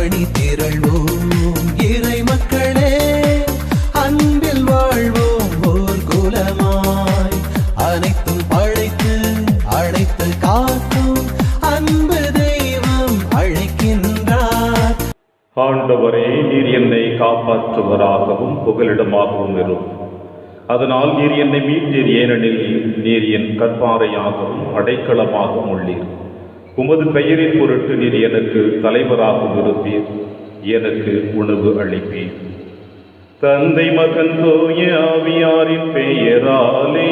அணி திரள்வோம் இறை மக்களே, அன்பில் வாழ்வோம் ஓர் குலமாய். அனைத்தும் படைத்து அழைத்து காக்கும் அன்பு தெய்வம் அழைக்கின்றார். ஆண்டவரே, நீர் என்னை காப்பாற்றுவராகவும் புகலிடமாகவும் இரும். அதனால் நீர் என்னை மீட்டீர், ஏனெனில் நீர் என் கற்பாறையாகவும் அடைக்கலமாகவும் உள்ளீர். உமது பெயரின் பொருட்டு நீர் எனக்கு தலைவராகவும் இருப்பீர், எனக்கு உணவு அளிப்பீர். தந்தை மகன் தூய ஆவியாரின் பெயராலே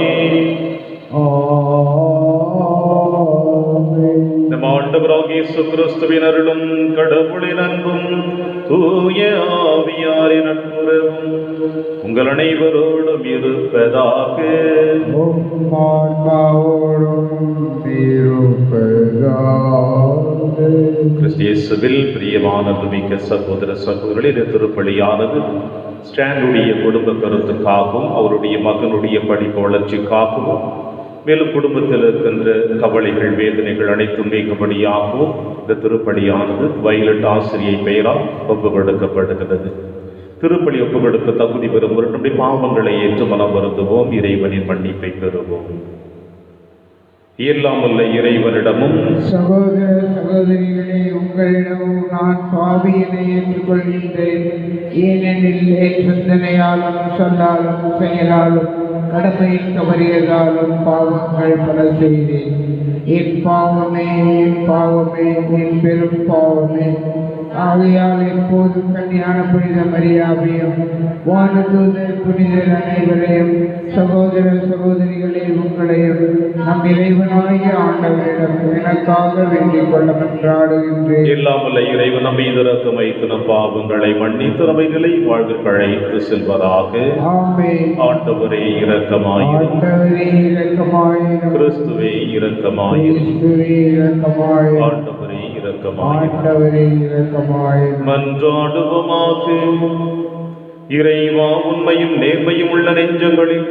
நம் ஆண்டவராகிய இயேசு கிறிஸ்துவின் அருளும் கடவுளின் அன்பும் தூய ஆவியாரின் நட்புறவும் உங்கள் அனைவரோடும் இருப்பதாக. கிறிஸ்தியேசுவில் பிரியமான மிக்க சகோதர சகோதரிகளே, திருப்பலியானது ஸ்டாண்டுடைய குடும்ப கருத்துக்காகவும் அவருடைய மகனுடைய படிப்பு வளர்ச்சிக்காகவும் மேலும் குடும்பத்தில் இருக்கின்ற கவலைகள் வேதனைகள் அனைத்தும் நீங்கும்படியாகவும் இந்த திருப்பலியானது வயலட் ஆசிரியை பெயரால் ஒப்பு கொடுக்கப்படுகிறது. திருப்பலி ஒப்பு கொடுக்க தகுதி பெறும் நம்முடைய பாவங்களை ஏற்று மனம் வருந்துவோம், இறைவனின் மன்னிப்பை பெறுவோம். எல்லாம் உள்ள இறைவனிடமும் சகோதர சகோதரிகளே, உங்களிடமும் நான் பாவியினை ஏற்றுக்கொள்கின்றேன். ஏனெனில் என் சிந்தனையாலும் சொல்லாலும் செயலாலும் கடமையில் தவறியதாலும் பாவங்கள் பல செய்தேன். என் பாவமே, என் பாவமே, என் பெரும் பாவமே. ஆகையால் எப்போது கன்னியான புனித மரியாவையும் வானதூதர் புனிதர் அனைவரையும் சகோதர சகோதரிகளே உங்களையும் நம் இறைவனாகிய ஆண்டவரிடம் எனக்காக வேண்டிக் கொள்ள மன்றாடுகின்றேன். எல்லாம் உள்ள இறைவன் நம்மை இரக்கம் வைத்து நம் பாவங்களை மன்னித்து நம்மைகளை வாழ்விற்கு அழைத்து செல்வதாக. ஆமென். ஆண்டவரே இரக்கமாயிரும். ஆண்டவரே இரக்கமாயிரும். கிறிஸ்துவே இரக்கமாயிரும். கிறிஸ்துவே இரக்கமாயிரும். ஆண்டவரே இரக்கமாயிரும். ஆண்டவரே இரக்கமாயிரும். மன்றாடுவோமாக. இறைவா, உண்மையும் நேர்மையும் உள்ள நெஞ்சங்களில்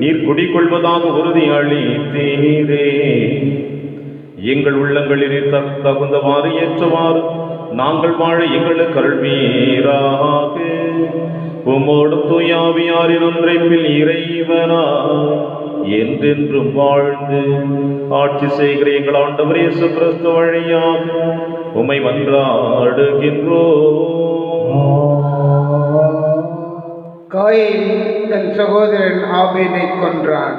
நீர் குடிகொள்வதாக உறுதி அளித்தீரே. எங்கள் உள்ளங்களில் தகுந்தவாறு ஏற்றவாறு நாங்கள் வாழ எங்களுக்கு அருள்வீராக. உம்மோடும் தூய ஆவியாரின் ஒன்றைப்பில் இறைவனா என்றென்றும் வாழ்ந்து ஆட்சி செய்கிற எங்கள் ஆண்டவர் இயேசு கிறிஸ்து வழியாக உம்மை மன்றாடுகின்றோம். காயின் தன் சகோதரன் ஆபேலை கொன்றான்.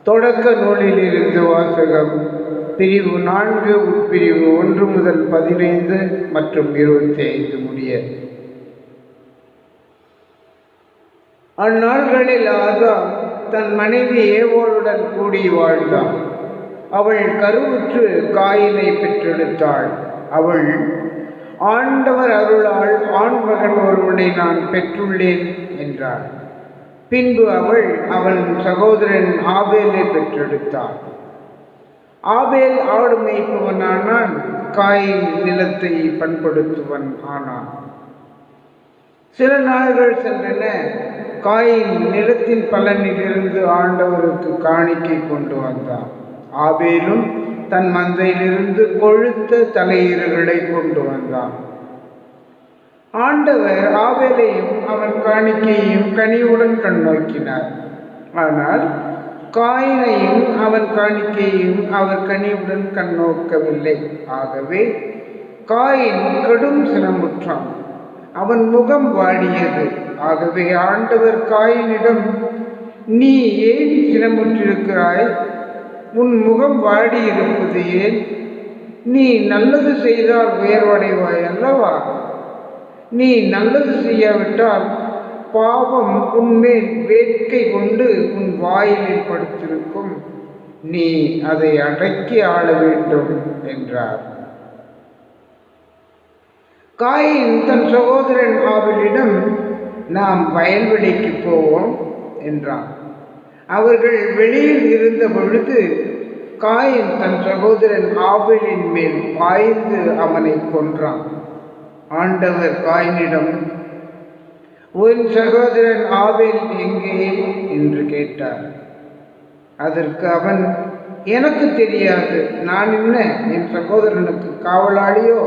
தொடக்க நூலில் இருந்து வாசகம். பிரிவு 4 உட்பிரிவு 1 முதல் 15 மற்றும் 25 முடிய. அந்நாள்களில் ஆதாம் தன் மனைவி ஏவோளுடன் கூடி வாழ்ந்தான். அவள் கருவுற்று காயினை பெற்றெடுத்தாள். அவள், ஆண்டவர் அருளால் ஆண் மகன் ஒருவனை நான் பெற்றுள்ளேன் என்றாள். பின்பு அவள் அவன் சகோதரன் ஆபேலை பெற்றெடுத்தாள். ஆபேல் ஆடு மேய்ப்பவனானான், காயின் நிலத்தை பண்படுத்துவன் ஆனான். சில நாள்கள் சென்றன. காயின் நிலத்தின் பலனிலிருந்து ஆண்டவருக்கு காணிக்கை கொண்டு வந்தான். ஆபேலும் தன் மந்தையிலிருந்து கொழுத்த தலையீறுகளை கொண்டு வந்தான். ஆண்டவர் ஆபேலையும் அவன் காணிக்கையையும் கனிவுடன் கண்ணோக்கினார். ஆனால் காயினையும் அவன் காணிக்கையையும் அவர் கனிவுடன் கண்ணோக்கவில்லை. ஆகவே காயின் கடும் சினமுற்றான். அவன் முகம் வாடியது. ஆகவே ஆண்டவர் காயினிடம், நீ ஏன் சினமுற்றிருக்கிறாய்? உன் முகம் வாடியிருப்பது ஏன்? நீ நல்லது செய்தால் உயர்வடைவாய் அல்லவா? நீ நல்லது செய்யாவிட்டால் பாவம் உன்மேல் வேட்கை கொண்டு உன் வாயிலில் படுத்திருக்கும். நீ அதை அடக்கி ஆள வேண்டும் என்றார். காயின் தன் சகோதரன் ஆபேலிடம், நாம் வயல்வெளிக்கு போவோம் என்றான். அவர்கள் வெளியில் இருந்த பொழுது காயின் தன் சகோதரன் ஆபேலின் மேல் பாய்ந்து அவனை கொன்றான். ஆண்டவர் காயினிடம், உன் சகோதரன் ஆபேல் எங்கே என்று கேட்டார். அதற்கு அவன், எனக்கு தெரியாது, நான் என்ன என் சகோதரனுக்கு காவலாளியோ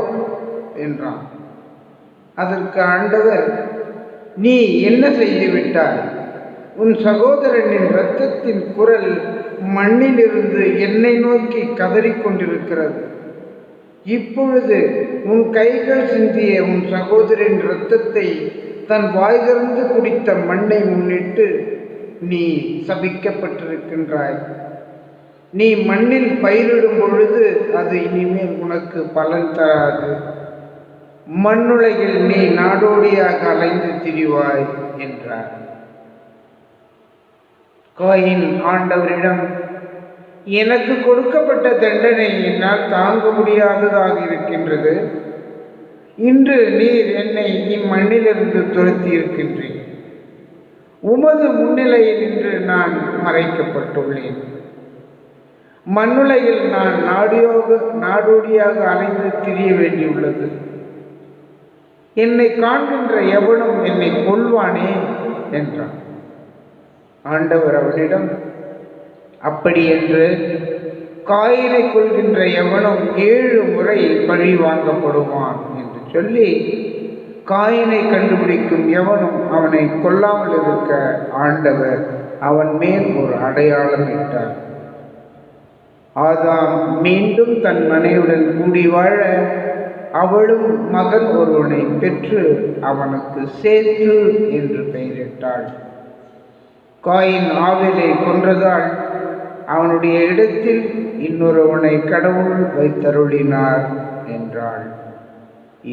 என்றான். அதற்கு ஆண்டவர், நீ என்ன செய்துவிட்டாய்? உன் சகோதரனின் இரத்தத்தின் குரல் மண்ணிலிருந்து என்னை நோக்கி கதறிக்கொண்டிருக்கிறது. இப்பொழுது உன் கைகள் சிந்திய உன் சகோதரின் இரத்தத்தை தன் வாய் திறந்து குடித்த மண்ணை முன்னிட்டு நீ சபிக்கப்பட்டிருக்கின்றாய். நீ மண்ணில் பயிரிடும் பொழுது அது இனிமேல் உனக்கு பலன் தராது. மண்ணுலகில் நீ நாடோடியாக அலைந்து திரிவாய் என்றார். காயின் ஆண்டவரிடம், எனக்கு கொடுக்கப்பட்ட தண்டனை என்னால் தாங்க முடியாததாக இருக்கின்றது. இன்று நீர் என்னை இம்மண்ணிலிருந்து துரத்தி இருக்கின்றேன். உமது முன்னிலையில் இன்று நான் மறைக்கப்பட்டுள்ளேன். மண்ணுலகில் நான் நாடோடியாக அலைந்து திரிய வேண்டியுள்ளது. என்னை காண்கின்ற எவனும் என்னை கொல்வானே என்றான். ஆண்டவர் அவனிடம், அப்படி என்று காயினை கொள்கின்ற எவனும் 7 முறை பழி வாங்கப்படுவான் என்று சொல்லி, காயினை கண்டுபிடிக்கும் எவனும் அவனை கொல்லாமல் இருக்க ஆண்டவர் அவன் மேல் ஒரு அடையாளம் இட்டார். ஆதாம் மீண்டும் தன் மனைவியுடன் கூடி வாழ அவளும் மகன் ஒருவனை பெற்று அவனுக்கு சேத்து என்று பெயரிட்டாள். காயின் ஆபேலை கொன்றதால் அவனுடைய இடத்தில் இன்னொருவனை கடவுள் வைத்தருளினார் என்றாள்.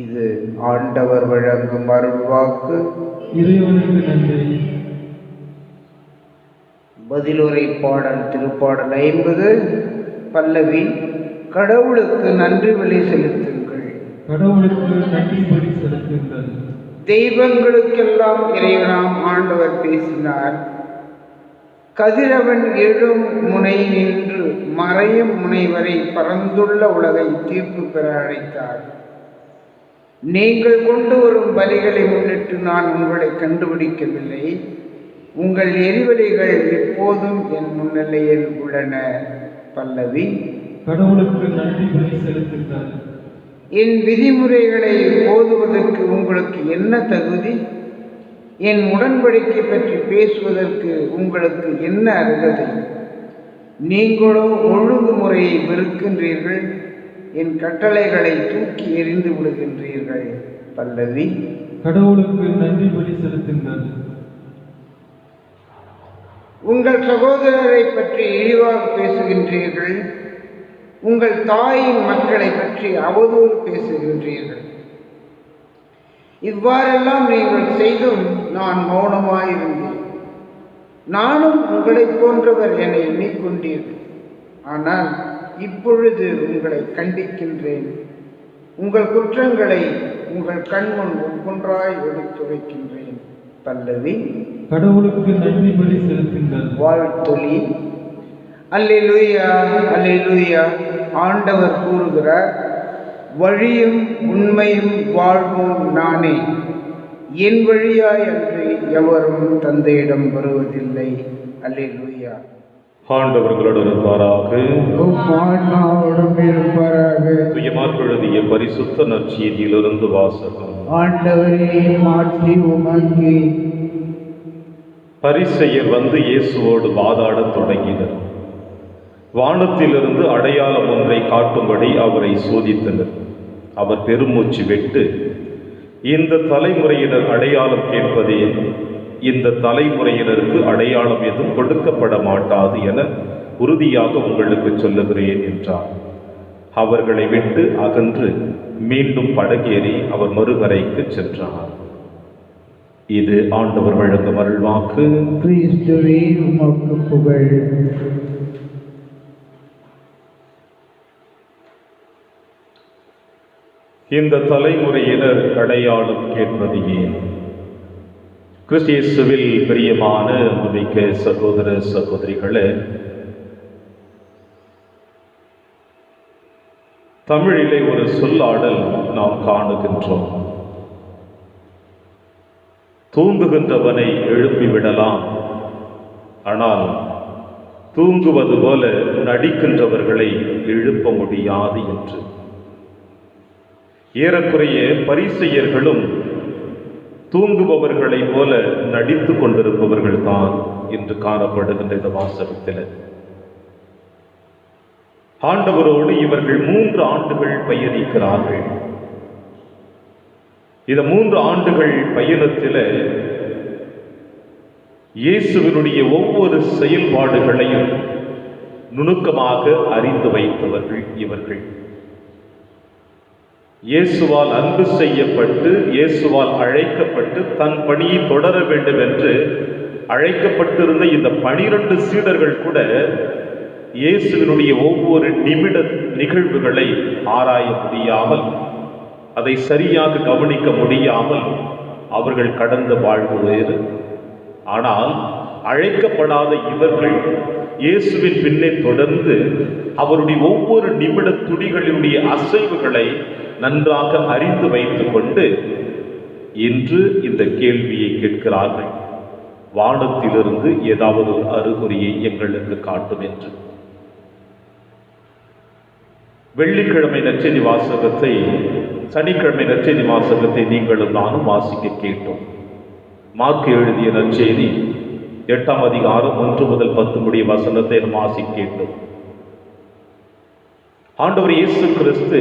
இது ஆண்டவர் வழங்கும் அருள்வாக்கு. இறைவனுக்கு நன்றி. பதிலுரை பாடல் திருப்பாடல் 50 பல்லவி. கடவுளுக்கு நன்றி பலி செலுத்துங்கள். கடவுளுக்கு நன்றி பலி செலுத்துங்கள். தெய்வங்களுக்கெல்லாம் இறைவனாம் ஆண்டவர் பேசினார். கதிரவன் எழும் முனை நின்று மறையும் முனை வரை பரந்துள்ள உலகை தீர்ப்பு பெற அழைத்தார். நீங்கள் கொண்டு வரும் பலிகளை முன்னிட்டு நான் உங்களை கண்டுபிடிக்கவில்லை. உங்கள் எரிவலிகள் எப்போதும் என் முன்னிலையில் உள்ளன. பல்லவி. கடவுளுக்கு நன்றி பலி செலுத்துங்கள். என் விதிமுறைகளை ஓதுவதற்கு உங்களுக்கு என்ன தகுதி? என் உடன்படிக்கை பற்றி பேசுவதற்கு உங்களுக்கு என்ன அருகதை? நீங்களோ ஒழுங்குமுறையை வெறுக்கின்றீர்கள், என் கட்டளைகளை தூக்கி எறிந்து விடுகின்றீர்கள். பல்லவி. கடவுளுக்கு நன்றி பலி செலுத்துங்கள். உங்கள் சகோதரரை பற்றி இழிவாக பேசுகின்றீர்கள், உங்கள் தாயின் மக்களை பற்றி அவதூறு பேசுகின்றீர்கள். இவ்வாறெல்லாம் நீங்கள் செய்தும் நான் மௌனமாயிருந்தேன். நானும் உங்களைப் போன்றவர் என எண்ணிக்கொண்டீர்கள். ஆனால் இப்பொழுது உங்களை கண்டிக்கின்றேன். உங்கள் குற்றங்களை உங்கள் கண்முன் ஒவ்வொன்றாய் எடுத்துரைக்கின்றேன். பல்லவி. கடவுளுக்கு நன்றி பலி செலுத்துங்கள். வாழ்த்தொலி. அல்லேலூயா, அல்லேலூயா. ஆண்டவர் கூறுகிறார், வழியும் உண்மையும் வாழ்வும் நானே. என் வழியாய் அன்றி எவரும் தந்தையிடம் வருவதில்லை. அல்லேலூயா. ஆண்டவர்களோடு இருப்பாராக. இருப்பாராக. எழுதிய பரிசுத்த நற்செய்தியிலிருந்து வாசகம். ஆண்டவரே, மாற்றி உமக்கு. பரிசேயர் வந்து இயேசுவோடு வாதாடத் தொடங்கினர். வானத்திலிருந்து அடையாளம் ஒன்றை காட்டும்படி அவரை சோதித்தனர். அவர் பெருமூச்சு விட்டு, இந்த தலைமுறையினர் அடையாளம் கேட்பதே, இந்த தலைமுறையினருக்கு அடையாளம் எதுவும் கொடுக்கப்பட மாட்டாது என உறுதியாக உங்களுக்கு சொல்லுகிறேன் என்றார். அவர்களை விட்டு அகன்று மீண்டும் படகேறி அவர் மறுகரைக்கு சென்றார். இது ஆண்டவர் வழங்கும் அருள்வாக்கு. கிறிஸ்துவே உமக்கு புகழ். இந்த தலைமுறையினர் அடையாளம் கேட்பது ஏன்? கிறிஸ்து இயேசுவில் பிரியமான மிக்க சகோதர சகோதரிகளே, தமிழிலே ஒரு சொல்லாடல் நாம் காணுகின்றோம். தூங்குகின்றவனை எழுப்பிவிடலாம், ஆனால் தூங்குவது போல நடிக்கின்றவர்களை எழுப்ப முடியாது என்று. ஏறக்குறைய பரிசேயர்களும் தூங்குபவர்களைப் போல நடித்து கொண்டிருப்பவர்கள் தான் இன்று காணப்படுகின்ற இந்த வாசகத்தில். ஆண்டவரோடு இவர்கள் 3 ஆண்டுகள் பயணிக்கிறார்கள். இந்த 3 ஆண்டுகள் பயணத்தில் இயேசுவினுடைய ஒவ்வொரு செயல்பாடுகளையும் நுணுக்கமாக அறிந்து வைத்தவர்கள் இவர்கள். இயேசுவால் அன்பு செய்யப்பட்டு, இயேசுவால் அழைக்கப்பட்டு தன் பணியை தொடர வேண்டும் என்று அழைக்கப்பட்டிருந்த இந்த 12 சீடர்கள் கூட இயேசுவினுடைய ஒவ்வொரு நிமிட நிகழ்வுகளை ஆராய முடியாமல், அதை சரியாக கவனிக்க முடியாமல் அவர்கள் கடந்த வாழ்வு வேறு. ஆனால் அழைக்கப்படாத இவர்கள் இயேசுவின் பின்னே தொடர்ந்து அவருடைய ஒவ்வொரு நிமிட துடிகளினுடைய அசைவுகளை நன்றாக அறிந்து வைத்துக் கொண்டு இன்று இந்த கேள்வியை கேட்கிறார்கள். வானத்திலிருந்து ஏதாவது ஒரு அறிகுறியை எங்களுக்கு காட்டும் என்று. வெள்ளிக்கிழமை நற்செய்தி வாசகத்தை, சனிக்கிழமை நற்செய்தி வாசகத்தை நீங்களும் நானும் வாசிக்க கேட்டோம். மார்க்கு எழுதிய நற்செய்தி 8ஆம் அதிகாரம் 1 முதல் 10 முடிய வசனத்தை நாம் வாசிக்க கேட்டோம். ஆண்டவர் இயேசு கிறிஸ்து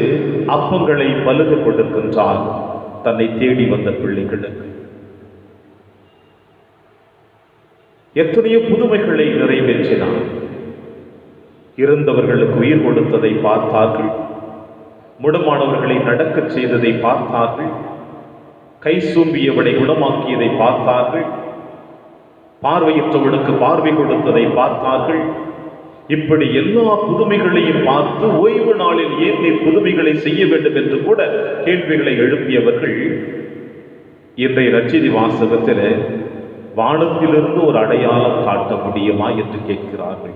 அப்பங்களை பலுக கொடுக்கின்றார் தன்னை தேடி வந்த பிள்ளைகளுக்கு. எத்தனையோ புதுமைகளை நிறைவேற்றினார். இருந்தவர்களுக்கு உயிர் கொடுத்ததை பார்த்தார்கள், முடமானவர்களை நடக்கச் செய்ததை பார்த்தார்கள், கை சூம்பியவனை குணமாக்கியதை பார்த்தார்கள், பார்வையற்றவனுக்கு பார்வை கொடுத்ததை பார்த்தார்கள். இப்படி எல்லா புதுமைகளையும் பார்த்து ஓய்வு நாளில் ஏன் நீ புதுமைகளை செய்ய வேண்டும் என்று கூட கேள்விகளை எழுப்பியவர்கள் இன்றைய நற்செய்தி வாசகத்தில் வானத்திலிருந்து ஒரு அடையாளம் காட்ட முடியுமா என்று கேட்கிறார்கள்.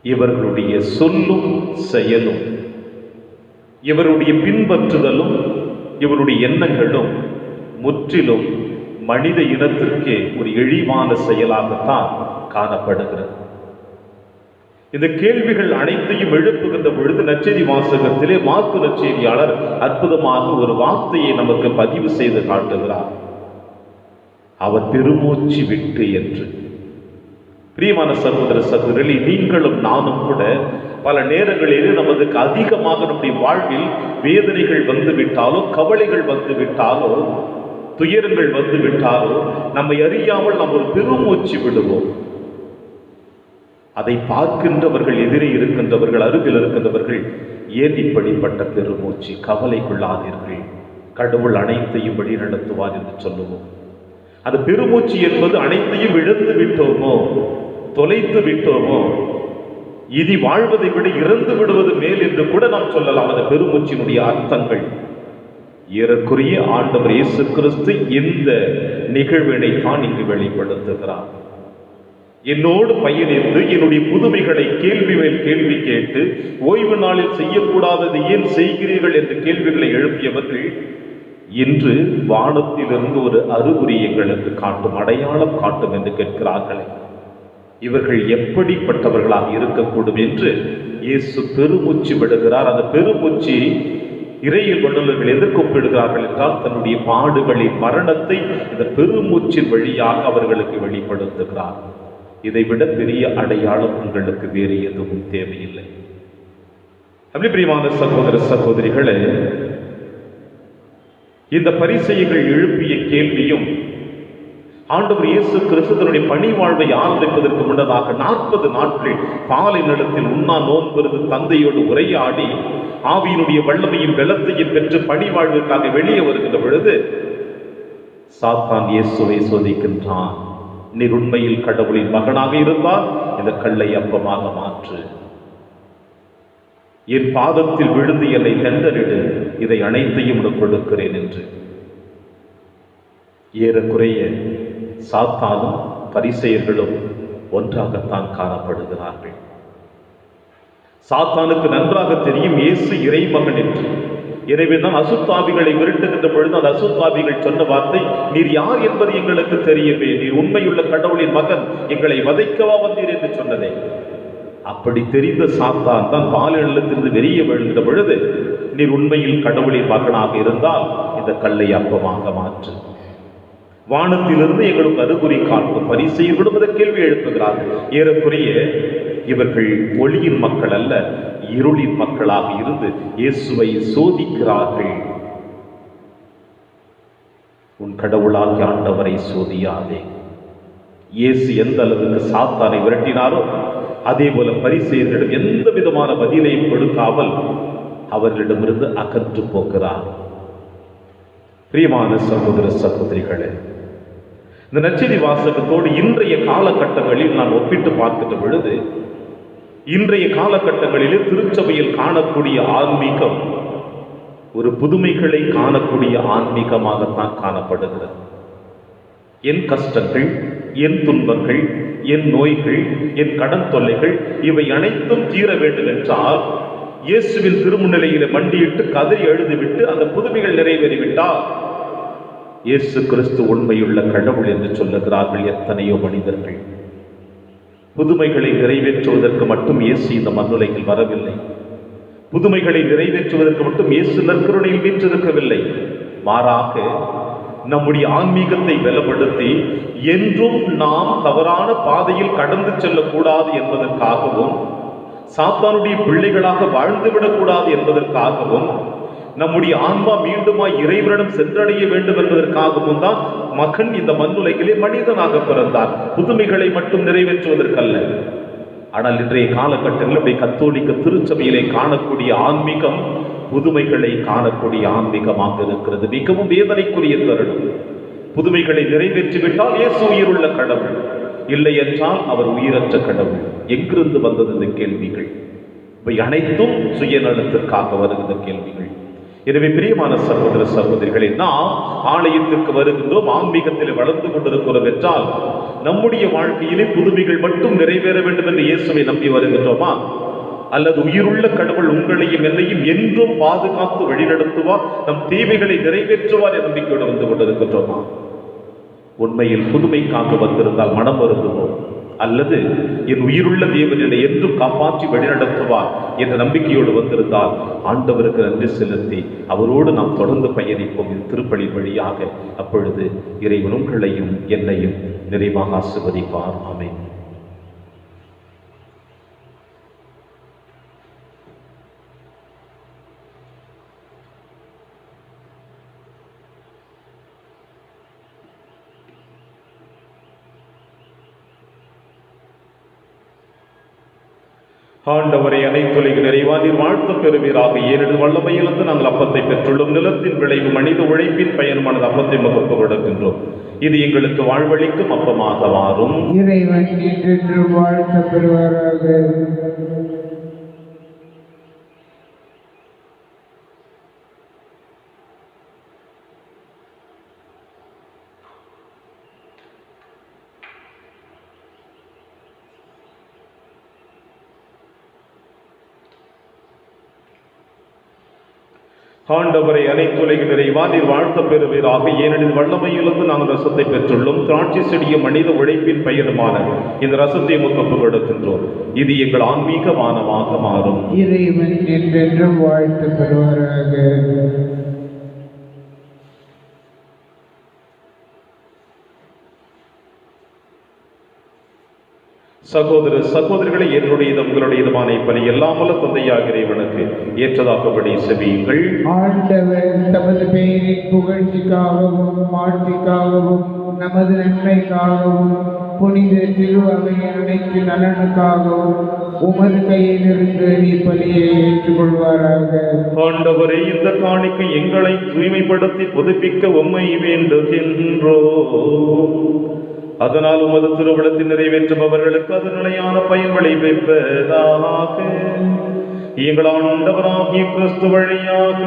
இவர்களுடைய சொல்லும் செயலும், இவருடைய பின்பற்றுதலும், இவருடைய எண்ணங்களும் முற்றிலும் மனித இனத்திற்கே ஒரு இழிவான செயலாகத்தான் காணப்படுகிறது. இந்த கேள்விகள் அனைத்தையும் எழுப்புகின்ற பொழுது நற்செய்தி வாசகத்திலே மார்க்கு நற்செய்தியாளர் அற்புதமாக ஒரு வார்த்தையை நமக்கு பதிவு செய்து காட்டுகிறார். அவர் பெருமூச்சு விட்டு என்று. பிரியமான சகோதர சகோதரி, நீங்களும் நானும் கூட பல நேரங்களிலே நமக்கு அதிகமாக நம்முடைய வாழ்வில் வேதனைகள் வந்துவிட்டாலோ, கவலைகள் வந்துவிட்டாலோ, துயரங்கள் வந்துவிட்டாலோ நம்மை அறியாமல் நாம் ஒரு பெருமூச்சு விடுவோம். அதை பார்க்கின்றவர்கள், எதிரே இருக்கின்றவர்கள், அருகில் இருக்கின்றவர்கள், ஏன் இப்படிப்பட்ட பெருமூச்சு, கவலை கொள்ளாதீர்கள், கடவுள் அனைத்தையும் வழி நடத்துவார் என்று சொல்லுவோம். அந்த பெருமூச்சு என்பது அனைத்தையும் இழந்து விட்டோமோ, தொலைத்து விட்டோமோ, இனி வாழ்வதை விட இறந்து விடுவது மேல் என்று கூட நாம் சொல்லலாம். அந்த பெருமூச்சினுடைய அர்த்தங்கள் ஏறக்குறைய ஆண்டவர் இயேசு கிறிஸ்து இந்த நிகழ்வினை தான் இங்கு வெளிப்படுத்துகிறார். என்னோடு பயணித்து என்னுடைய புதுமைகளை கேள்வி மேல் கேள்வி கேட்டு ஓய்வு நாளில் செய்யக்கூடாதது ஏன் செய்கிறீர்கள் என்ற கேள்விகளை எழுப்பியவர்கள் இன்று வானத்திலிருந்து ஒரு அறிகுறி எங்களுக்கு காட்டும், அடையாளம் காட்டும் என்று கேட்கிறார்களே. இவர்கள் எப்படிப்பட்டவர்களாக இருக்கக்கூடும் என்று இயேசு பெருமூச்சு விடுகிறார். அந்த பெருமூச்சு இறையில் வல்லுநர்கள் எதற்கு ஒப்பிடுகிறார்கள் என்றால் தன்னுடைய பாடுகளின் மரணத்தை இந்த பெருமூச்சின் வழியாக அவர்களுக்கு வெளிப்படுத்துகிறார். இதைவிட பெரிய அடையாளம் உங்களுக்கு வேறு எதுவும் தேவையில்லை. அப்படி பிரியமான சகோதர சகோதரிகளே, இந்த பரிசேயர்கள் எழுப்பிய கேள்வியும் ஆண்டவர் இயேசு கிறிஸ்து தன்னுடைய பணி வாழ்வை ஆரம்பிப்பதற்கு முன்னதாக 40 நாட்கள் பாலை நிலத்தில் உண்ணா நோன்பிருந்து தந்தையோடு உரையாடி ஆவியினுடைய வல்லமையும் பலத்தையும் பெற்று பணி வாழ்விற்காக வெளியே வருகின்ற பொழுது சாத்தான் இயேசுவை சோதிக்கின்றான். நீர் உண்மையில் கடவுளின் மகனாக இருந்தால் இந்த கல்லை அப்பமாக மாற்று, என் பாதத்தில் விழுந்து என்னை தண்டனிடு, இதை அனைத்தையும் உனக்கு கொடுக்கிறேன் என்று. ஏறக்குறைய சாத்தானும் பரிசேயர்களும் ஒன்றாகத்தான் காணப்படுகிறார்கள். சாத்தானுக்கு நன்றாக தெரியும் இயேசு இறைமகன் என்று. எனவேதான் அசுத்தாவிகளை விரட்டுகின்ற பொழுது அந்த அசுத்தாவிகள் சொன்ன வார்த்தை, நீர் யார் என்பது எங்களுக்கு தெரியவே, நீர் உண்மையுள்ள கடவுளின் மகன், எங்களை வதைக்கவா வந்தீர் என்று சொன்னதே. அப்படி தெரிந்த சாத்தான் தான் பாலினத்திலிருந்து வெளியே விழுகின்ற பொழுது, நீர் உண்மையில் கடவுளின் மகனாக இருந்தால் இந்த கல்லை அப்பமாக மாற்று. வானத்திலிருந்து எங்களுக்கு அறிகுறி காட்டும். பரிசேயர்களும் இந்த கேள்வி எழுப்புகிறார்கள். ஏறக்குறைய இவர்கள் ஒளியின் மக்கள் அல்ல, இருளின் மக்களாக இருந்து இயேசுவை சோதிக்கிறார்கள். உன் கடவுளாகிய ஆண்டவரை சோதியாதே. இயேசு எந்த அளவுக்கு சாத்தானை விரட்டினாரோ அதே போல பரிசேயர்களிடம் எந்த விதமான பதிலையும் கொடுக்காமல் அவர்களிடமிருந்து அகன்று போகிறார். பிரியமான சகோதர சகோதரிகளே, இந்த நற்செய்தி வாசகத்தோடு இன்றைய காலகட்டங்களில் நான் ஒப்பிட்டு பார்க்கின்ற பொழுது, இன்றைய காலகட்டங்களிலே திருச்சபையில் காணக்கூடிய ஆன்மீகம் ஒரு புதுமைகளை காணக்கூடிய ஆன்மீகமாகத்தான் காணப்படுகிறது. என் கஷ்டங்கள், என் துன்பங்கள், என் நோய்கள், என் கடன் தொல்லைகள் இவை அனைத்தும் தீர வேண்டும் என்றால் இயேசுவின் திருமுன்னிலையிலே மண்டியிட்டு கதறி எழுதிவிட்டு அந்த புதுமைகள் நிறைவேறிவிட்டால் இயேசு கிறிஸ்து உண்மையுள்ள கடவுள் என்று சொல்லுகிறார்கள் எத்தனையோ மனிதர்கள். புதுமைகளை நிறைவேற்றுவதற்கு மட்டும் இயேசு இந்த மண்ணுலகில் வரவில்லை. புதுமைகளை நிறைவேற்றுவதற்கு மட்டும் இயேசு நற்கருணையில் வீற்றிருக்கவில்லை. மாறாக நம்முடைய ஆன்மீகத்தை பலப்படுத்தி என்றும் நாம் தவறான பாதையில் கடந்து செல்லக்கூடாது என்பதற்காகவும், சாத்தானுடைய பிள்ளைகளாக வாழ்ந்துவிடக்கூடாது என்பதற்காகவும், நம்முடைய ஆன்மா மீண்டுமாய் இறைவனிடம் சென்றடைய வேண்டும் என்பதற்காகவும் தான் மகன் இந்த மண்ணுலகிலே மனிதனாக பிறந்தார். புதுமைகளை மட்டும் நிறைவேற்றுவதற்கல்ல. ஆனால் இன்றைய காலகட்டத்தில் கத்தோலிக்க திருச்சபையிலே காணக்கூடிய ஆன்மீகம் புதுமைகளை காணக்கூடிய ஆன்மீகமாக இருக்கிறது. மிகவும் வேதனைக்குரிய தருணம். புதுமைகளை நிறைவேற்றிவிட்டால் இயேசு உயிருள்ள கடவுள், இல்லை என்றால் அவர் உயிரற்ற கடவுள். எங்கிருந்து வந்தது இந்த கேள்விகள்? இவை அனைத்தும் சுயநலத்திற்காக வருகின்ற கேள்விகள். எனவே பிரியமான சகோதர சகோதரிகளை, நாம் ஆலயத்திற்கு வருகின்றோம், ஆன்மீகத்தில் வளர்ந்து கொண்டிருக்கிறோம் என்றால் நம்முடைய வாழ்க்கையிலே புதுமைகள் மட்டும் நிறைவேற வேண்டும் என்று இயேசுவை நம்பி வருகின்றோமா? அல்லது உயிருள்ள கடவுள் உங்களையும் என்னையும் என்றும் பாதுகாத்து வழிநடத்துவார், நம் தேவைகளை நிறைவேற்றுவார் என்ற நம்பிக்கையோடு வந்து கொண்டிருக்கின்றோமா? உண்மையில் புதுமைக்காக வந்திருந்தால் மனம் வருந்துவோம், அல்லது என் உயிருள்ள தேவனை என்றும் காப்பாற்றி வழிநடத்துவார் என்ற நம்பிக்கையோடு வந்திருந்தால் ஆண்டவருக்கு நன்றி செலுத்தி அவரோடு நாம் தொடர்ந்து பயணிப்போம் இந்த திருப்பலி வழியாக. அப்பொழுது இறைவன் உங்களையும் என்னையும் நிறைவாக ஆசீர்வதிப்பார். ஆமென். ஆண்டவரை அனைத்துலக நிறைவா நீர் வாழ்த்து பெறுவீராக. ஏனெனில் வல்லமையிலிருந்து நாங்கள் அப்பத்தை பெற்றுள்ளோம். நிலத்தின் விளைவு மனித உழைப்பின் பயனுமானது அப்பத்தை முகப்பு கொடுக்கின்றோம். இது எங்களுக்கு வாழ்வழிக்கும் அப்பமாக மாறும். இறைவன் என்றென்று வாழ்த்து பெறுவாராக. ஆண்டவரை அனைத்துலக நிறைவா நீர் வாழ்த்த பெறுவீராக. ஏனெனில் வல்லமையிலிருந்து நாங்கள் ரசத்தை பெற்றுள்ளோம். திராட்சை செடிய மனித உழைப்பின் பயனுமான இந்த ரசத்தை முகப்பு கொடுக்கின்றோம். இது எங்கள் ஆன்மீக வானமாக மாறும். இறைவன் என்றென்றும் வாழ்த்து பெறுவாராக. சகோதர சகோதரிகளை, என்னுடையதும் உங்களுடையதுமான பலி எல்லாம் வல்ல தந்தையாக இறைவனுக்கு ஏற்றதாகபடி செவியுங்கள். ஆண்டவர் தமது பெயரின் புகழ்ச்சிக்காகவும் மாட்சிக்காகவும் நமது நன்மைக்காகவும் புனித திரு அவையின் அனைத்து நலனுக்காகவும் உமது கையிலிருந்து இப்பலியை ஏற்றுக்கொள்வாராக. ஆண்டவரே, இந்த காணிக்கை எங்களை தூய்மைப்படுத்தி புதுப்பிக்க உம்மை வேண்டுகின்றோம். அதனால் உமது திருவிழத்தை நிறைவேற்றுபவர்களுக்கு அது நிலையான பயன் விளைவிப்பதாக எங்கள் ஆண்டவராகிய கிறிஸ்து வழியாக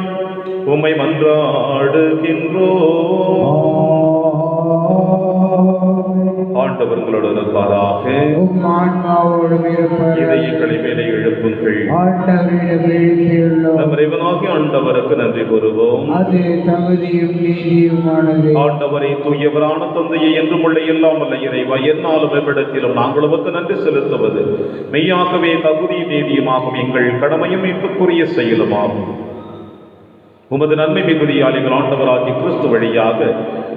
உம்மை மன்றாடுகின்றோம். ஆண்டவர்களோடு இருப்பாராக. இதயங்களை மேலே எழுப்புங்கள். நம் இறைவனாகிய ஆண்டவருக்கு நன்றி கூறுவோம். அது தகுதியும் நீதியுமானது. ஆண்டவரை தூயவரான தந்தையை என்றும் உள்ள எல்லாம் வல்ல இறைவா, என்னாலும் எவ்விடத்திலும் நாங்கள் உமக்கு நன்றி செலுத்துவது மெய்யாகவே தகுதியும் நீதியுமாகும், எங்கள் கடமையும் மீட்புக்குரிய செயலுமாகும். உமது நன்மை மிகுதியால் எங்கள் ஆண்டவராகிய கிறிஸ்து வழியாக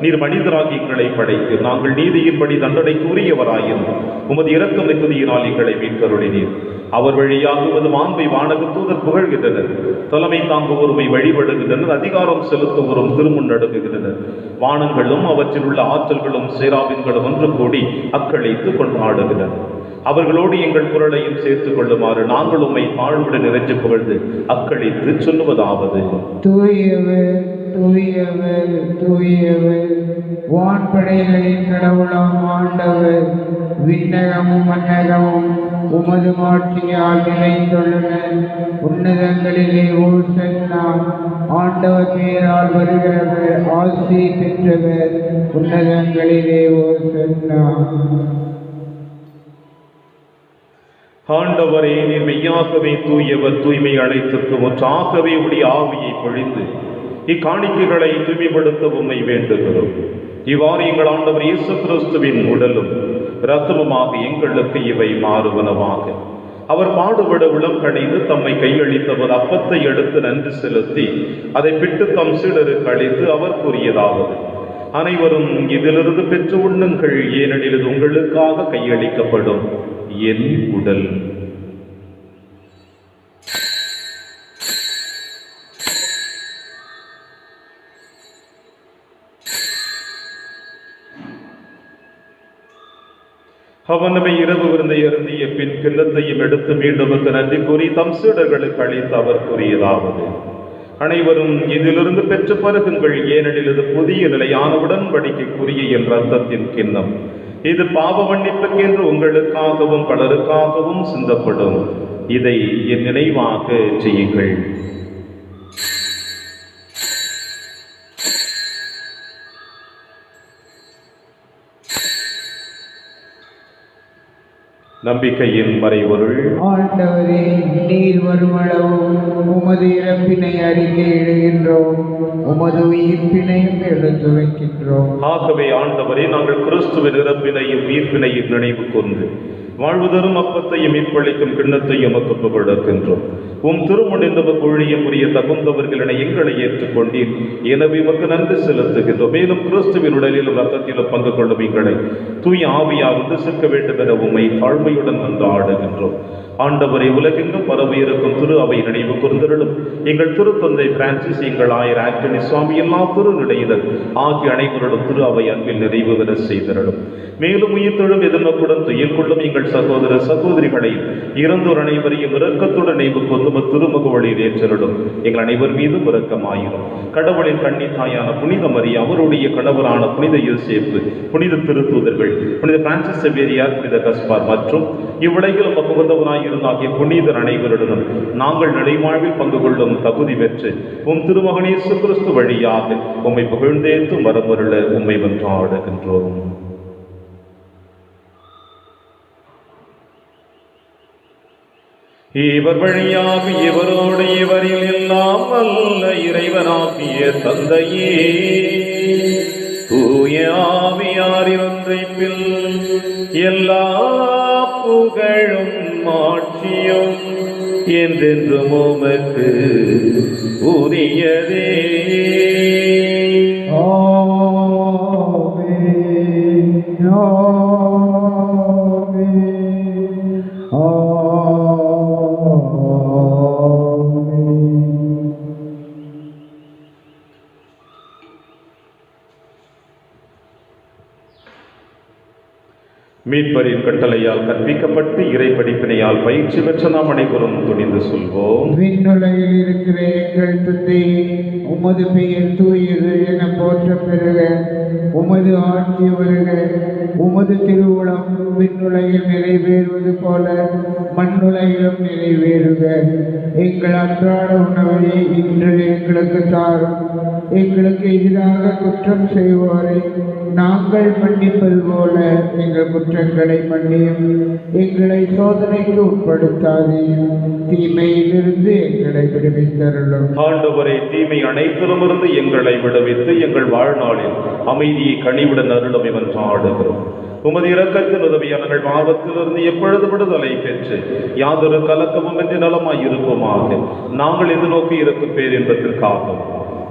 நீர் மனிதராகி எங்களை படைத்து நாங்கள் நீதியின்படி தண்டனைக்கு உரியவராயும் உமது இரக்க மிகுதியினால் எங்களை மீட்கருளினீர். அவர் வழியாக உமது மாண்பை வானக தூதர் புகழ்கின்றனர். தலைமை தாங்குவோருமை வழிபடுகின்றனர். அதிகாரம் செலுத்துவோரும் திருமுன் நடுங்குகின்றனர். வானங்களும் அவற்றில் உள்ள ஆற்றல்களும் சேராவின்களும் ஒன்று கூடி அக்களித்து கொண்டாடுகின்றனர். அவர்களோடு எங்கள் குரலையும் சேர்த்துக் கொள்ளுமாறு நாங்கள் உம்மை தாழ்வுடன் நிறைஞ்சு புகழ்ந்து அக்களித்து சொல்லுவதாவது: தூயவர் தூயவர் தூயவர், வான்படைகளின் கடவுளாம் ஆண்டவர். விண்ணகமும் மன்னகமும் உமது மாட்சியால் நிறைந்துள்ளன. உன்னதங்களிலே ஓசன்னா. ஆண்டவர் பேரால் வருகிறவர் ஆசி பெற்றவர். உன்னதங்களிலே ஓசன்னா. ஆண்டவரே, நீர் மெய்யாகவே தூயவர், தூய்மை அனைத்திற்கு ஒன்றாகவே உடைய ஆவியை பொழிந்து இக்காணிக்கைகளை தூய்மைப்படுத்த உம்மை வேண்டுகிறோம். இவ்வாறு எங்கள் ஆண்டவர் இயேசு கிறிஸ்துவின் உடலும் இரத்தமுமாக எங்களுக்கு இவை மாறுவனவாக. அவர் பாடுபட உளம் கணிந்து தம்மை கையளித்தவர் அப்பத்தை எடுத்து நன்றி செலுத்தி அதை பிட்டு தம் சீடருக்கு அளித்து அவர் கூறியதாவது: அனைவரும் இதிலிருந்து பெற்று உண்ணுங்கள், ஏனெனில் இது உங்களுக்காக கையளிக்கப்படும் என் உடல். அவனமை இரவு விருந்தை அருந்திய பின் கிண்ணத்தையும் எடுத்து மீண்டும் நன்றி கூறி தம் சீடர்களுக்கு அளித்து அவர் கூறியதாவது: அனைவரும் இதிலிருந்து பெற்று பருகுங்கள், ஏனெனில் இது புதிய நிலையான உடன்படிக்கைக்குரிய என் இரத்தத்தின் கிண்ணம். இது பாவ மன்னிப்புக்கென்று உங்களுக்காகவும் பலருக்காகவும் சிந்தப்படும். இதை என் நினைவாக செய்யுங்கள். நம்பிக்கையின் மறைபொருள். ஆண்டவரே, நீர் வருமளவும் உமது இறப்பினை அறிக்கையிடுகின்றோம், உமது உயிர்ப்பினையும் எடுத்துரைக்கின்றோம். ஆகவே ஆண்டவரே, நாங்கள் கிறிஸ்துவின் இறப்பினையும் உயிர்ப்பினையும் நினைவு கொண்டு வாழ்வு தரும் அப்பத்தையும் மீட்பளிக்கும் கிண்ணத்தையும் எமக்கு கொடுக்கின்றோம். உம் திருமுன் நமக்கு ஊழியம் புரிய தகுந்தவர்கள் என எங்களை ஏற்றுக்கொண்டீர். எனவே உமக்கு நன்றி செலுத்துகின்றோம். மேலும் கிறிஸ்துவின் உடலிலும் ரத்தத்திலும் பங்கு கொள்ளும் எங்களை தூய ஆவியால் உண்டு சேர்க்க வேண்டும் என உம்மை தாழ்மையுடன் கொண்டாடுகின்றோம். ஆண்டவரை, உலகெங்கும் பரவி இருக்கும் திரு அவை நினைவு கூர்ந்தருளும். எங்கள் திருத்தந்தை பிரான்சிஸ், எங்கள் ஆயர் ஆண்டனி சுவாமி, எல்லா திருநிலையினர் ஆகிய அனைவருடன் திரு அவை அன்பில் நிறைவு பெற செய்தருளும். மேலும் உயிர்த்தெழும் எதிர்நோக்குடன் துயில் கொள்ளும் எங்கள் சகோதர சகோதரிகளை இறந்தோர் அனைவரையும் இரக்கத்துடன் நினைவு கொண்டு திருமுக வழியில் ஏற்றருளும். எங்கள் அனைவர் மீதும் இரக்கமாயிரும். கடவுளின் கன்னி தாயான புனித மரியா, அவருடைய கணவரான புனித யோசேப்பு, புனித திருத்தூதர்கள், புனித பிரான்சிஸ் செவேரியார், புனித கஸ்பார் மற்றும் இவ்வுலகில் புகுந்தவனாய் இருந்தாகிய புனிதர் அனைவருடனும் நாங்கள் நிலைவாழ்வில் பங்கு கொள்ளும் தகுதி பெற்று உம் திருமகன் இயேசு கிறிஸ்து வழியாக உம்மை புகழ்ந்தேத்து மரமருள உம்மை வென்றாடுகின்றோம். இவர் வழியாக இவரோடு இவரில் எல்லாம் நல்ல இறைவனாகிய தந்தையே, தூய ஆவியாரின் ஒன்றைப்பில் எல்லா புகழும் மாட்சியும் என்றென்றும் உமக்கு உரியதே. மீட்பரின் கட்டளையால் கற்பிக்கப்பட்டு இறை படிப்பினையால் பயிற்சி பெற்ற நாம் அனைவரும் துணிந்து சொல்வோம். விண்ணுலகில் இருக்கிற எங்கள் தந்தையே, உமது பெயர் தூயது என போற்ற பெறுக. உமது ஆட்சி வருக. உமது திருவுளம் விண்ணுலகில் நிறைவேறுவது போல மண்ணுலகிலும் நிறைவேறுக. எங்கள் அன்றாட உணவை இன்று எங்களுக்கு தாரும். எங்களுக்கு எதிராக குற்றம் செய்வோரை நாங்கள் மன்னிப்பது போல எங்கள் குற்றங்களை மன்னியும். எங்களை சோதனைக்கு உட்படுத்தாதேயும், தீமையிலிருந்து எங்களை விடுவித்தருளும். ஆண்டவரே, தீமை அனைத்திலுமிருந்து எங்களை விடுவித்து எங்கள் வாழ்நாளில் அமைதியை கனிவுடன் அருளும் வென்றாடுகிறோம். உமது இரக்கத்தின் உதவியாளர்கள் பாவத்திலிருந்து எப்பொழுது விடுதலை பெற்று யாதொரு கலக்கமும் என்று நலமாய் இருப்போமாக. நாங்கள் எதிர்நோக்கி இருக்கும் பேரின்பத்திற்காகவும்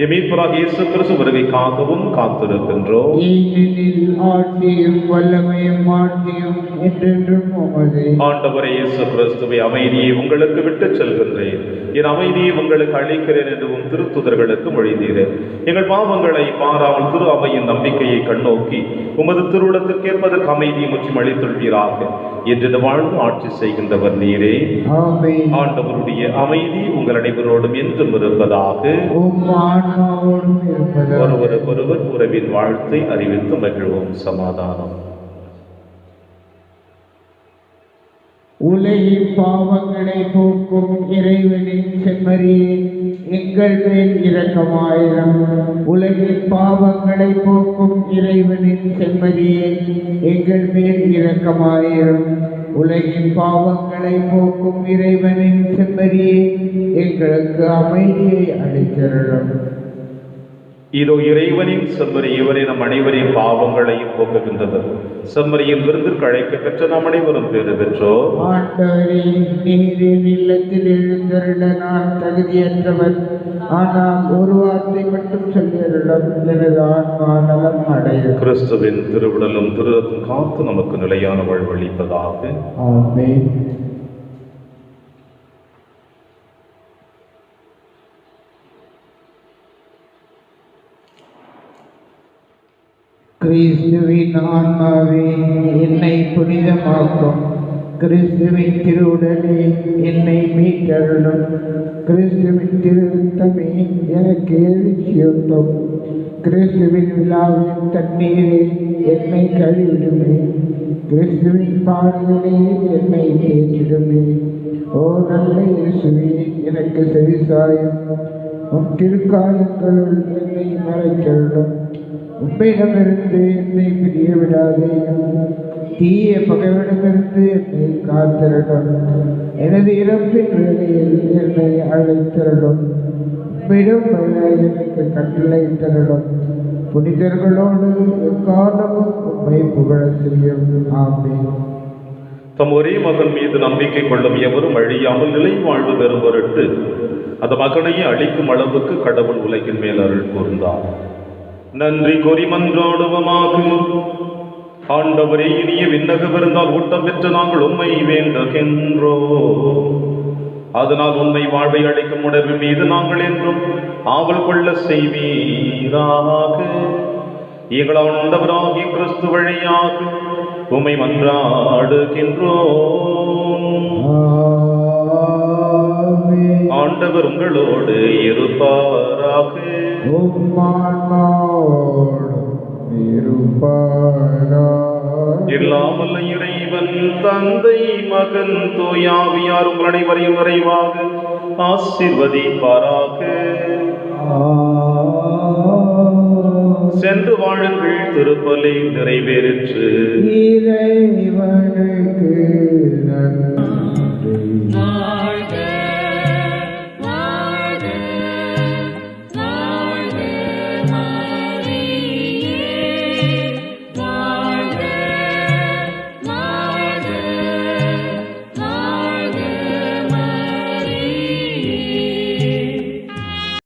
எம் மீட்பராகிய இயேசு கிறிஸ்து வருகைக்காகவும் காத்திருக்கின்றோம். ஏனெனில் ஆட்சியும் வல்லமையும் மாட்சியும் என்றென்றும் உமதே. ஆண்டவரே இயேசு கிறிஸ்துவை, அமைதியை உங்களுக்கு விட்டுச் செல்கின்றேன், என் அமைதியை உங்களுக்கு அளிக்கிறேன் என்று உம் திருத்துதர்களுக்கு மொழிந்தீரே. எங்கள் பாவங்களை பாராமல் திரு அவையின் நம்பிக்கையை கண்ணோக்கி உமது திருவுளத்திற்கேற்பதற்கு அமைதியை முற்றும் அளித்துள்வீராக. என்று வாழ்ந்து ஆட்சி செய்கின்றவர் நீரே. ஆமென். ஆண்டவருடைய அமைதி உங்கள் அனைவரோடும் என்றும் இருப்பதாக. ஒருவருக்கொருவர் உறவின் வாழ்த்தை அறிவித்து மகிழ்வோம். சமாதானம். உலகின் பாவங்களை போக்கும் இறைவனின் செம்மறியே, எங்கள் மேல் இரக்கமாயிரம். உலகின் பாவங்களை போக்கும் இறைவனின் செம்மறியே, எங்கள் மேல் இரக்கமாயிரம். உலகின் பாவங்களை போக்கும் இறைவனின் செம்மறியே, எங்களுக்கு அமைதியை அளித்தருளும். இதோ இறைவனின் செம்மறி, இவரை நம் அனைவரின் பாவங்களையும் போக்குகின்றவர். செம்மறியின் விருந்திற்கு அழைக்க பெற்ற நாம் அனைவரும் பேறு பெற்றோர். ஆண்டவரே, நீரின் இல்லத்தில் எழுந்தருள நான் தகுதியற்றவர். ஆனால் ஒரு வார்த்தை மட்டும் சொல்லியருளும், எனது ஆன்மா நலம் அடையும். கிறிஸ்துவின் திருவுடலும் திருரத்தும் காத்து நமக்கு நிலையான வாழ்வளிப்பதாக. ஆமென். கிறிஸ்துவின் ஆன்மாவே என்னை புனிதமாக்கும். கிறிஸ்துவின் திருவுடலே என்னை மீட்டருளும். கிறிஸ்துவின் திருத்தமே எனக்கு எழுச்சியூட்டும். கிறிஸ்துவின் விழாவின் தண்ணீரே என்னை கழுவிடுமே. கிறிஸ்துவின் பாடுகளே என்னை தேற்றிடுமே. ஓ நல்ல இயேசுவே, எனக்கு செவிசாயும். உன் திருக்காயங்களுள் என்னை மறைக்கருளும். உம்மிடமிருந்து என்னை பிரிய விடாதேயும். தீய பகைவனிடமிருந்து என்னை காத்திரடும். எனது இறப்பின் வேளையில் என்னை அழைத்திரடும். உம்மிடம் வர எனக்கு கட்டளையிட்டருளும். புனிதர்களோடு எக்காலமும் உம்மை புகழ செய்யும். ஆமென். தம் ஒரே மகன் மீது நம்பிக்கை கொள்ளும் எவரும் அழியாமல் நிலை வாழ்வு பெறும் பொருட்டு அந்த மகனையே அழிக்கும் அளவுக்கு கடவுள் உலகின் மேல் அருள் கூர்ந்தார். நன்றி கூறி மன்றாடுவமாக. ஆண்டவரே, இனிய விண்ணக விருந்தால் ஊட்டம் பெற்று நாங்கள் உம்மை வேண்டுகின்றோம். அதனால் உண்மை வாழ்வை அளிக்கும் உணர்வு மீது நாங்கள் என்றும் ஆவல் கொள்ள செய்வீராக. எங்கள் ஆண்டவராகிய கிறிஸ்து வழியாக உம்மை மன்றாடுகின்றோம். ஆண்டவர் உங்களோடு இருப்பாராக. இல்லாமல் இறைவன் தந்தை மகன் தூயாவியார் உங்கள் அனைவரையும் நிறைவாக ஆசீர்வதிப்பாராக. சென்று வாழுங்கள், திருப்பலி நிறைவேறிற்று. இறைவனுக்கு நன்றி.